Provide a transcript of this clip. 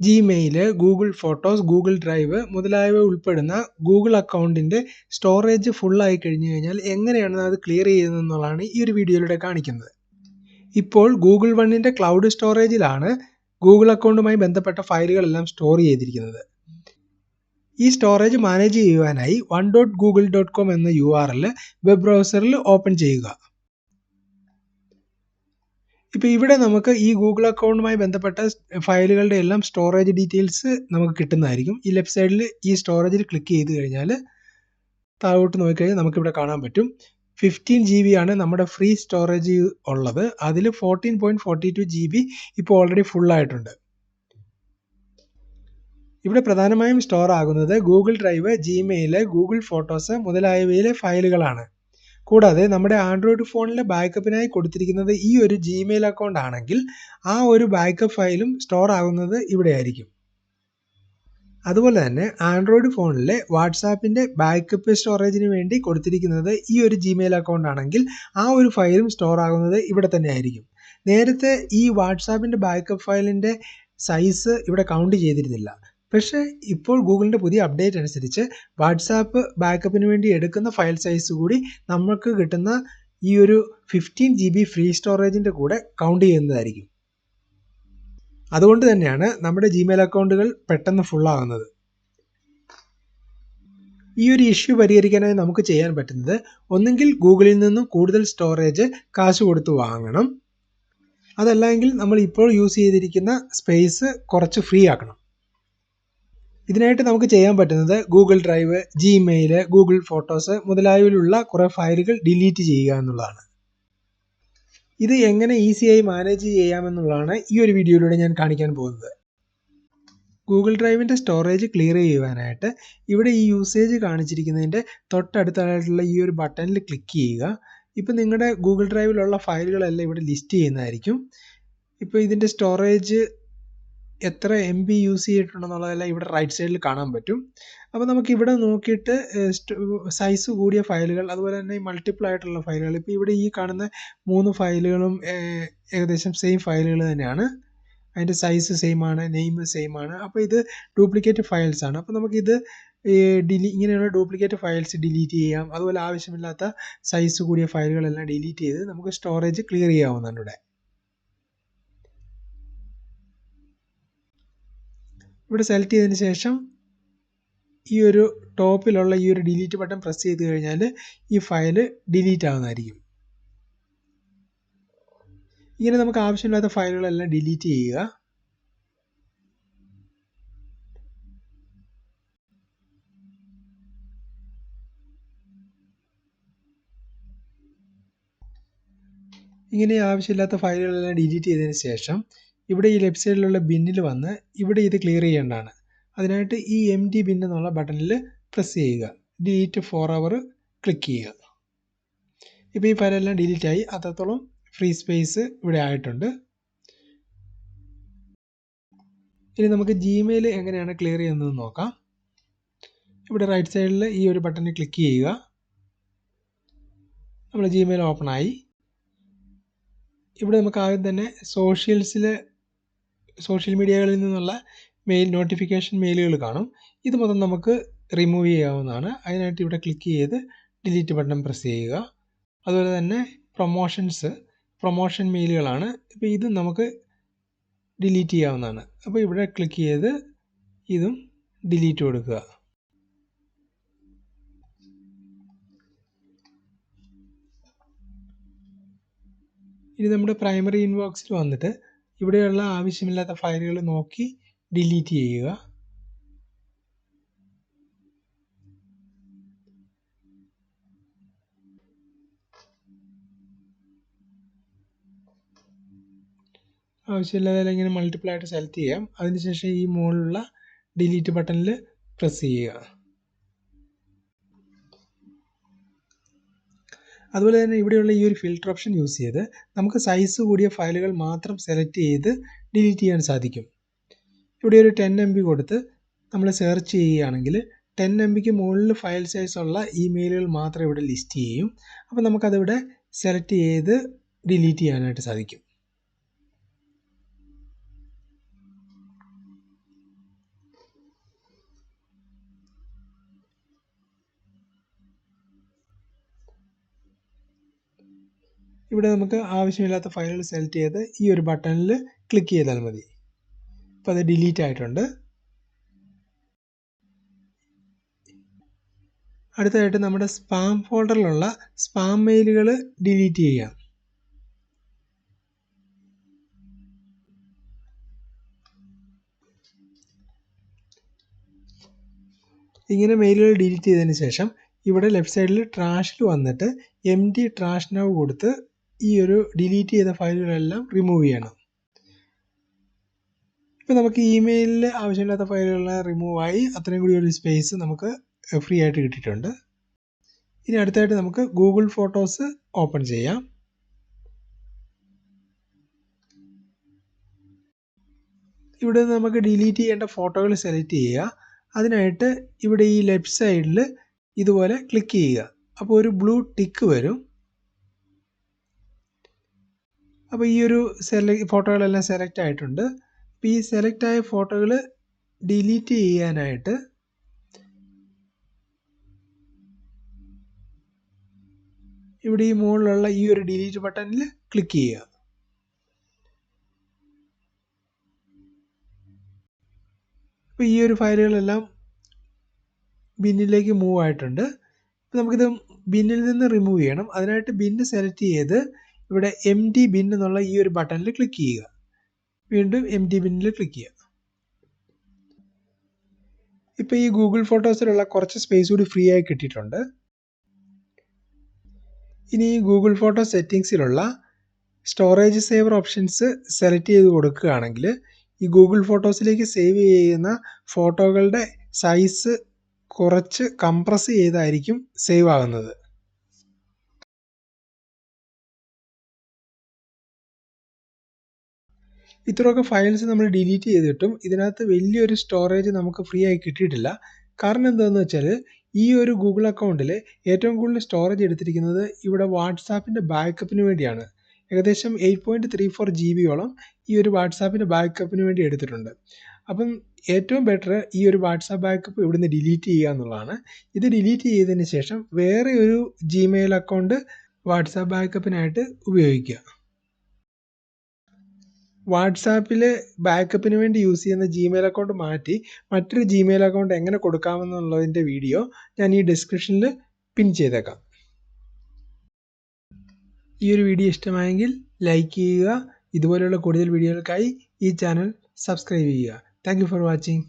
Gmail, Google photos, Google drive മുതലായവ ഉൾപ്പെടുന്ന Google അക്കൗണ്ടിൻ്റെ സ്റ്റോറേജ് ഫുള്ളായി കഴിഞ്ഞു കഴിഞ്ഞാൽ എങ്ങനെയാണ് അത് ക്ലിയർ ചെയ്യുന്നതെന്നുള്ളതാണ് ഈ ഒരു വീഡിയോയിലൂടെ കാണിക്കുന്നത്. ഇപ്പോൾ ഗൂഗിൾ വണ്ണിൻ്റെ ക്ലൗഡ് സ്റ്റോറേജിലാണ് ഗൂഗിൾ അക്കൗണ്ടുമായി ബന്ധപ്പെട്ട ഫയലുകളെല്ലാം സ്റ്റോർ ചെയ്തിരിക്കുന്നത്. ഈ സ്റ്റോറേജ് മാനേജ് ചെയ്യുവാനായി 1.google.com എന്ന URL വെബ് ബ്രൗസറിൽ ഓപ്പൺ ചെയ്യുക. ഇപ്പോൾ ഇവിടെ നമുക്ക് ഈ ഗൂഗിൾ അക്കൗണ്ടുമായി ബന്ധപ്പെട്ട ഫയലുകളുടെ എല്ലാം സ്റ്റോറേജ് ഡീറ്റെയിൽസ് നമുക്ക് കിട്ടുന്നതായിരിക്കും. ഈ ലെഫ്റ്റ് സൈഡിൽ ഈ സ്റ്റോറേജിൽ ക്ലിക്ക് ചെയ്ത് കഴിഞ്ഞാൽ താഴോട്ട് നോക്കിക്കഴിഞ്ഞാൽ നമുക്കിവിടെ കാണാൻ പറ്റും 15 GB ആണ് നമ്മുടെ ഫ്രീ സ്റ്റോറേജ് ഉള്ളത്. അതിൽ 14.42 GB ഇപ്പോൾ ഓൾറെഡി ഫുള്ളായിട്ടുണ്ട്. ഇവിടെ പ്രധാനമായും സ്റ്റോർ ആകുന്നത് Google drive, Gmail, Google photos മുതലായവയിലെ ഫയലുകളാണ്. കൂടാതെ നമ്മുടെ ആൻഡ്രോയിഡ് ഫോണിലെ ബാക്കപ്പിനായി കൊടുത്തിരിക്കുന്നത് ഈ ഒരു ജിമെയിൽ അക്കൗണ്ട് ആണെങ്കിൽ ആ ഒരു ബാക്കപ്പ് ഫയലും സ്റ്റോർ ആകുന്നത് ഇവിടെ ആയിരിക്കും. അതുപോലെ തന്നെ ആൻഡ്രോയിഡ് ഫോണിലെ വാട്സാപ്പിൻ്റെ ബാക്കപ്പ് സ്റ്റോറേജിന് വേണ്ടി കൊടുത്തിരിക്കുന്നത് ഈ ഒരു ജിമെയിൽ അക്കൗണ്ട് ആണെങ്കിൽ ആ ഒരു ഫയലും സ്റ്റോർ ആകുന്നത് ഇവിടെ തന്നെ ആയിരിക്കും. നേരത്തെ ഈ വാട്സാപ്പിൻ്റെ ബാക്കപ്പ് ഫയലിൻ്റെ സൈസ് ഇവിടെ കൗണ്ട് ചെയ്തിരുന്നില്ല. പക്ഷേ ഇപ്പോൾ ഗൂഗിളിൻ്റെ പുതിയ അപ്ഡേറ്റ് അനുസരിച്ച് വാട്സാപ്പ് ബാക്കപ്പിന് വേണ്ടി എടുക്കുന്ന ഫയൽ സൈസ് കൂടി നമുക്ക് കിട്ടുന്ന ഈ ഒരു 15 GB ഫ്രീ സ്റ്റോറേജിൻ്റെ കൂടെ കൗണ്ട് ചെയ്യുന്നതായിരിക്കും. അതുകൊണ്ട് തന്നെയാണ് നമ്മുടെ ജിമെയിൽ അക്കൗണ്ടുകൾ പെട്ടെന്ന് ഫുള്ളാകുന്നത്. ഈ ഒരു ഇഷ്യൂ പരിഹരിക്കാനായി നമുക്ക് ചെയ്യാൻ പറ്റുന്നത് ഒന്നുകിൽ ഗൂഗിളിൽ നിന്നും കൂടുതൽ സ്റ്റോറേജ് കാശ് കൊടുത്ത് വാങ്ങണം, അതല്ലെങ്കിൽ നമ്മൾ ഇപ്പോൾ യൂസ് ചെയ്തിരിക്കുന്ന സ്പേസ് കുറച്ച് ഫ്രീ ആക്കണം. ഇതിനായിട്ട് നമുക്ക് ചെയ്യാൻ പറ്റുന്നത് Google drive, Gmail, Google photos മുതലായവയിലുള്ള കുറേ ഫയലുകൾ ഡിലീറ്റ് ചെയ്യുക എന്നുള്ളതാണ്. ഇത് എങ്ങനെ ഈസിയായി മാനേജ് ചെയ്യാമെന്നുള്ളതാണ് ഈ ഒരു വീഡിയോയിലൂടെ ഞാൻ കാണിക്കാൻ പോകുന്നത്. ഗൂഗിൾ ഡ്രൈവിൻ്റെ സ്റ്റോറേജ് ക്ലിയർ ചെയ്യുവാനായിട്ട് ഇവിടെ ഈ യൂസേജ് കാണിച്ചിരിക്കുന്നതിൻ്റെ തൊട്ടടുത്തായിട്ടുള്ള ഈ ഒരു ബട്ടണിൽ ക്ലിക്ക് ചെയ്യുക. ഇപ്പോൾ നിങ്ങളുടെ ഗൂഗിൾ ഡ്രൈവിലുള്ള ഫയലുകളെല്ലാം ഇവിടെ ലിസ്റ്റ് ചെയ്യുന്നതായിരിക്കും. ഇപ്പോൾ ഇതിൻ്റെ സ്റ്റോറേജ് എത്ര MB യൂസ് ചെയ്തിട്ടുണ്ടെന്നുള്ളതെല്ലാം ഇവിടെ റൈറ്റ് സൈഡിൽ കാണാൻ പറ്റും. അപ്പോൾ നമുക്ക് ഇവിടെ നോക്കിയിട്ട് സൈസ് കൂടിയ ഫയലുകൾ, അതുപോലെ തന്നെ മൾട്ടിപ്പിൾ ആയിട്ടുള്ള ഫയലുകൾ, ഇപ്പോൾ ഇവിടെ ഈ കാണുന്ന 3 ഫയലുകളും ഏകദേശം സെയിം ഫയലുകൾ തന്നെയാണ്. അതിൻ്റെ സൈസ് സെയിം ആണ്, നെയിം സെയിം ആണ്. അപ്പോൾ ഇത് ഡ്യൂപ്ലിക്കേറ്റ് ഫയൽസ് ആണ്. അപ്പോൾ നമുക്കിത് ഇങ്ങനെയുള്ള ഡ്യൂപ്ലിക്കേറ്റ് ഫയൽസ് ഡിലീറ്റ് ചെയ്യാം. അതുപോലെ ആവശ്യമില്ലാത്ത സൈസ് കൂടിയ ഫയലുകളെല്ലാം ഡിലീറ്റ് ചെയ്ത് നമുക്ക് സ്റ്റോറേജ് ക്ലിയർ ചെയ്യാവുന്നതാണ്. ഇവിടെ സെലക്ട് ചെയ്തതിന് ശേഷം ഈ ഒരു ടോപ്പിലുള്ള ഈ ഒരു ഡിലീറ്റ് ബട്ടൺ പ്രസ് ചെയ്ത് കഴിഞ്ഞാൽ ഈ ഫയൽ ഡിലീറ്റ് ആവുന്നതായിരിക്കും. ഇങ്ങനെ നമുക്ക് ആവശ്യമില്ലാത്ത ഫയലുകളെല്ലാം ഡിലീറ്റ് ചെയ്യുക. ഇങ്ങനെ ആവശ്യമില്ലാത്ത ഫയലുകളെല്ലാം ഡിലീറ്റ് ചെയ്തതിന് ശേഷം ഇവിടെ ഈ ലെഫ്റ്റ് സൈഡിലുള്ള ബിന്നിൽ വന്ന് ഇവിടെ ഇത് ക്ലിയർ ചെയ്യേണ്ടതാണ്. അതിനായിട്ട് ഈ MD ബിൻ എന്നുള്ള ബട്ടണിൽ പ്രസ് ചെയ്യുക. ഡിലീറ്റ് ഫോർ അവർ ക്ലിക്ക് ചെയ്യുക. ഇപ്പോൾ ഈ ഫയലെല്ലാം ഡിലീറ്റ് ആയി. അത്രത്തോളം ഫ്രീ സ്പേസ് ഇവിടെ ആയിട്ടുണ്ട്. ഇനി നമുക്ക് ജിമെയിൽ എങ്ങനെയാണ് ക്ലിയർ ചെയ്യുന്നത് നോക്കാം. ഇവിടെ റൈറ്റ് സൈഡിൽ ഈ ഒരു ബട്ടണിൽ ക്ലിക്ക് ചെയ്യുക. നമ്മൾ ജിമെയിൽ ഓപ്പൺ ആയി. ഇവിടെ നമുക്ക് ആദ്യം തന്നെ സോഷ്യൽ മീഡിയകളിൽ നിന്നുള്ള നോട്ടിഫിക്കേഷൻ മെയിലുകൾ കാണും. ഇത് മൊത്തം നമുക്ക് റിമൂവ് ചെയ്യാവുന്നതാണ്. അതിനായിട്ട് ഇവിടെ ക്ലിക്ക് ചെയ്ത് ഡിലീറ്റ് ബട്ടൺ പ്രസ് ചെയ്യുക. അതുപോലെ തന്നെ പ്രൊമോഷൻ മെയിലുകളാണ്. ഇപ്പോൾ ഇതും നമുക്ക് ഡിലീറ്റ് ചെയ്യാവുന്നതാണ്. അപ്പോൾ ഇവിടെ ക്ലിക്ക് ചെയ്ത് ഇതും ഡിലീറ്റ് കൊടുക്കുക. ഇനി നമ്മുടെ പ്രൈമറി ഇൻബോക്സിൽ വന്നിട്ട് ഇവിടെയുള്ള ആവശ്യമില്ലാത്ത ഫയലുകൾ നോക്കി ഡിലീറ്റ് ചെയ്യുക. ആവശ്യമില്ലാതെ ഇങ്ങനെ മൾട്ടിപ്പിൾ ആയിട്ട് സെലക്ട് ചെയ്യാം. അതിനുശേഷം ഈ മുകളിലുള്ള ഡിലീറ്റ് ബട്ടണിൽ പ്രസ് ചെയ്യുക. അതുപോലെ തന്നെ ഇവിടെയുള്ള ഈ ഒരു ഫിൽറ്റർ ഓപ്ഷൻ യൂസ് ചെയ്ത് നമുക്ക് സൈസ് കൂടിയ ഫയലുകൾ മാത്രം സെലക്ട് ചെയ്ത് ഡിലീറ്റ് ചെയ്യാൻ സാധിക്കും. ഇവിടെ ഒരു 10 MB കൊടുത്ത് നമ്മൾ സെർച്ച് ചെയ്യുകയാണെങ്കിൽ 10 MBക്ക് മുകളിൽ ഫയൽ സൈസ് ഉള്ള ഇമെയിലുകൾ മാത്രം ഇവിടെ ലിസ്റ്റ് ചെയ്യും. അപ്പോൾ നമുക്കതിവിടെ സെലക്ട് ചെയ്ത് ഡിലീറ്റ് ചെയ്യാനായിട്ട് സാധിക്കും. ഇവിടെ നമുക്ക് ആവശ്യമില്ലാത്ത ഫയലുകൾ സെലക്ട് ചെയ്ത് ഈ ഒരു ബട്ടണിൽ ക്ലിക്ക് ചെയ്താൽ മതി. അപ്പോൾ അത് ഡിലീറ്റ് ആയിട്ടുണ്ട്. അടുത്തതായിട്ട് നമ്മുടെ സ്പാം ഫോൾഡറിലുള്ള സ്പാം മെയിലുകൾ ഡിലീറ്റ് ചെയ്യാം. ഇങ്ങനെ മെയിലുകൾ ഡിലീറ്റ് ചെയ്തതിന് ശേഷം ഇവിടെ ലെഫ്റ്റ് സൈഡിൽ ട്രാഷിൽ വന്നിട്ട് empty trash now കൊടുത്ത് ഈ ഒരു ഡിലീറ്റ് ചെയ്ത ഫയലുകളെല്ലാം റിമൂവ് ചെയ്യണം. ഇപ്പോൾ നമുക്ക് ഇമെയിലിൽ ആവശ്യമില്ലാത്ത ഫയലുകളെല്ലാം റിമൂവ് ആയി. അത്രയും കൂടി ഒരു സ്പേസ് നമുക്ക് ഫ്രീ ആയിട്ട് കിട്ടിയിട്ടുണ്ട്. ഇനി അടുത്തായിട്ട് നമുക്ക് ഗൂഗിൾ ഫോട്ടോസ് ഓപ്പൺ ചെയ്യാം. ഇവിടെ നമുക്ക് ഡിലീറ്റ് ചെയ്യേണ്ട ഫോട്ടോകൾ സെലക്ട് ചെയ്യുക. അതിനായിട്ട് ഇവിടെ ഈ ലെഫ്റ്റ് സൈഡിൽ ഇതുപോലെ ക്ലിക്ക് ചെയ്യുക. അപ്പോൾ ഒരു ബ്ലൂ ടിക്ക് വരും. അപ്പോൾ ഈ ഒരു ഫോട്ടോകളെല്ലാം സെലക്ട് ആയിട്ടുണ്ട്. അപ്പോൾ ഈ സെലക്ട് ആയ ഫോട്ടോകൾ ഡിലീറ്റ് ചെയ്യാനായിട്ട് ഇവിടെ ഈ മുകളിലുള്ള ഈ ഒരു ഡിലീറ്റ് ബട്ടണിൽ ക്ലിക്ക് ചെയ്യുക. അപ്പോൾ ഈ ഒരു ഫയലുകളെല്ലാം ബിന്നിലേക്ക് മൂവ് ആയിട്ടുണ്ട്. അപ്പോൾ നമുക്കിത് ബിന്നിൽ നിന്ന് റിമൂവ് ചെയ്യണം. അതിനായിട്ട് ബിന്ന് സെലക്ട് ചെയ്ത് ഇവിടെ empty bin എന്നുള്ള ഈ ഒരു ബട്ടണിൽ ക്ലിക്ക് ചെയ്യുക. വീണ്ടും empty ബിന്നിൽ ക്ലിക്ക് ചെയ്യുക. ഇപ്പോൾ ഈ ഗൂഗിൾ ഫോട്ടോസിലുള്ള കുറച്ച് സ്പേസ് കൂടി ഫ്രീ ആയി കിട്ടിയിട്ടുണ്ട്. ഇനി ഈ ഗൂഗിൾ ഫോട്ടോ സെറ്റിങ്സിലുള്ള സ്റ്റോറേജ് സേവർ ഓപ്ഷൻസ് സെലക്ട് ചെയ്ത് കൊടുക്കുകയാണെങ്കിൽ ഈ ഗൂഗിൾ ഫോട്ടോസിലേക്ക് സേവ് ചെയ്യുന്ന ഫോട്ടോകളുടെ സൈസ് കുറച്ച് കംപ്രസ് ചെയ്തായിരിക്കും സേവ് ആകുന്നത്. ഇത്രയൊക്കെ ഫയൽസ് നമ്മൾ ഡിലീറ്റ് ചെയ്തിട്ടും ഇതിനകത്ത് വലിയൊരു സ്റ്റോറേജ് നമുക്ക് ഫ്രീ ആയി കിട്ടിയിട്ടില്ല. കാരണം എന്താണെന്ന് വെച്ചാൽ ഈ ഒരു ഗൂഗിൾ അക്കൗണ്ടിൽ ഏറ്റവും കൂടുതൽ സ്റ്റോറേജ് എടുത്തിരിക്കുന്നത് ഇവിടെ വാട്സാപ്പിൻ്റെ ബാക്കപ്പിന് വേണ്ടിയാണ്. ഏകദേശം 8.34 GB ഈ ഒരു വാട്സാപ്പിൻ്റെ ബാക്കപ്പിന് വേണ്ടി എടുത്തിട്ടുണ്ട്. അപ്പം ഏറ്റവും ബെറ്റർ ഈ ഒരു വാട്സാപ്പ് ബാക്കപ്പ് ഇവിടുന്ന് ഡിലീറ്റ് ചെയ്യുക എന്നുള്ളതാണ്. ഇത് ഡിലീറ്റ് ചെയ്തതിന് ശേഷം വേറെ ഒരു ജിമെയിൽ അക്കൗണ്ട് വാട്സാപ്പ് ബാക്കപ്പിനായിട്ട് ഉപയോഗിക്കുക. വാട്സാപ്പിൽ ബാക്കപ്പിന് വേണ്ടി യൂസ് ചെയ്യുന്ന ജിമെയിൽ അക്കൗണ്ട് മാറ്റി മറ്റൊരു ജിമെയിൽ അക്കൗണ്ട് എങ്ങനെ കൊടുക്കാമെന്നുള്ളതിൻ്റെ വീഡിയോ ഞാൻ ഈ ഡിസ്ക്രിപ്ഷനിൽ പിൻ ചെയ്തേക്കാം. ഈ ഒരു വീഡിയോ ഇഷ്ടമായെങ്കിൽ ലൈക്ക് ചെയ്യുക. ഇതുപോലെയുള്ള കൂടുതൽ വീഡിയോകൾക്കായി ഈ ചാനൽ സബ്സ്ക്രൈബ് ചെയ്യുക. Thank you for watching.